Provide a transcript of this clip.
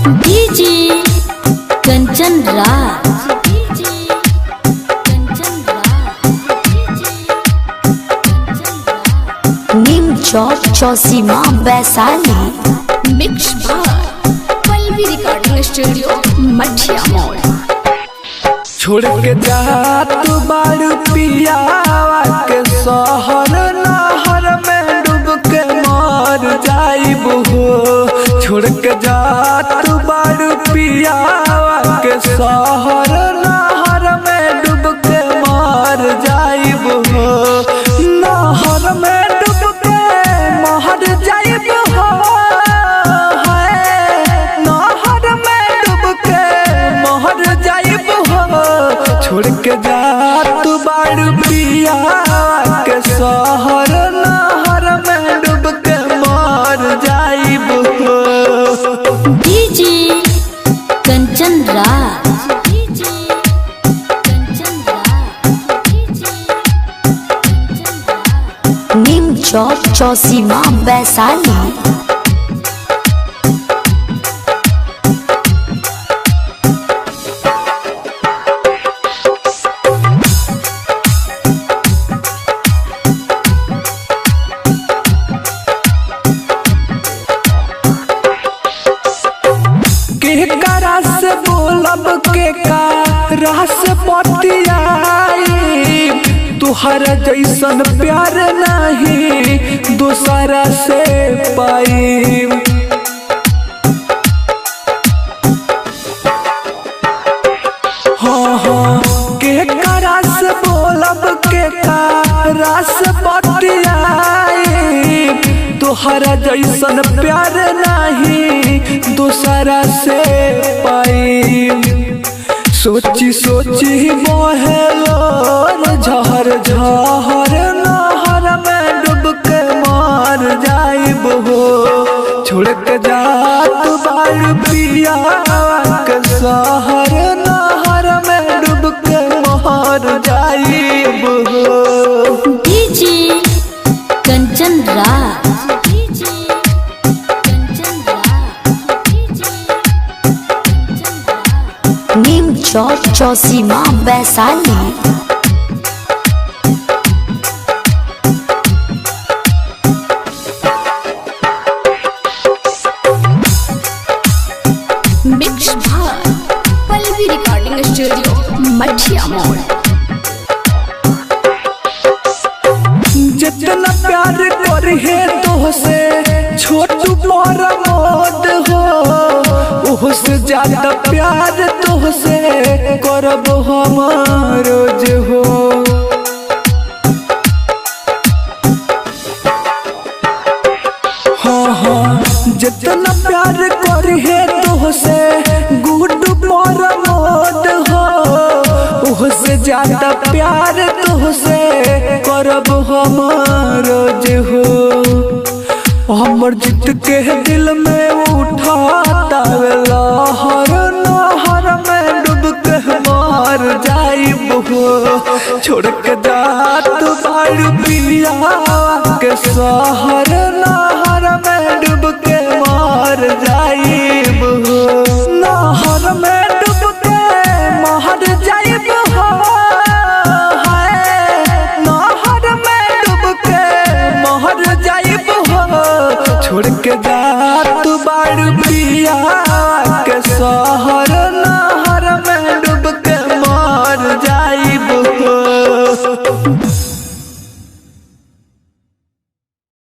DJ Kanchan Raj. नीम चौक चौसीमा Vaishali. Mix बार Pallavi recording studio मठिया मोड़। छोड़ के जात बारू पियावा के शहर नहर में डूब के मर जाइब हो। छोड़ के जात बारू पियावा के शहर नहर में डूब के मर जाइब हो। नहर में डूब के मर जाइब हो। नहर में डूब के मर जाइब हो। छोड़ के जात बारू पियावा के शहर नहर में डूब के मर जाइब हो। डीजे कंचन राज। नीम चौक चौसीमा वैशाली। केकरा से बोलब केकरा से पतियाई। तुहर जैसन प्यार नहीं दूसरा से पाई। हाँ हाँ केकरा से बोलब केकरा से पतियाई। तुहरा जैसन प्यार नहीं दूसरा से पाई। सोची सोची बहेलो झहर झहर नहर में डूब के मर जाइब हो। छोड़ के जात बारू पियावा के शहर नहर में डूब के मर जाइब हो। डीजे कंचन राज। नीम चौक चौसीमा वैशाली। मिक्स बार पल्लवी रिकॉर्डिंग स्टूडियो मठिया मोड़। जितना प्यार करिहे तोहसे छोटू बड़ मोद हो। ओहसे ज्यादा प्यार तोहसे करब हम रोज हो। हाँ हाँ जितना प्यार करिहे तोहसे गुड बड़ मोद हो। ओहसे ज्यादा प्यार तोहसे करब हम रोज हो। हमर जित के दिल में उठाता लहर नहर में डूब के मर जाइब हो। छोड़ के जात बारू पियावा के शहर नहर में डूब के मर जाइब हो। नहर में डूब के मर जाइब हो। नहर में डूब के मर जाइब हो। छोड़ के जात बारू पियावा के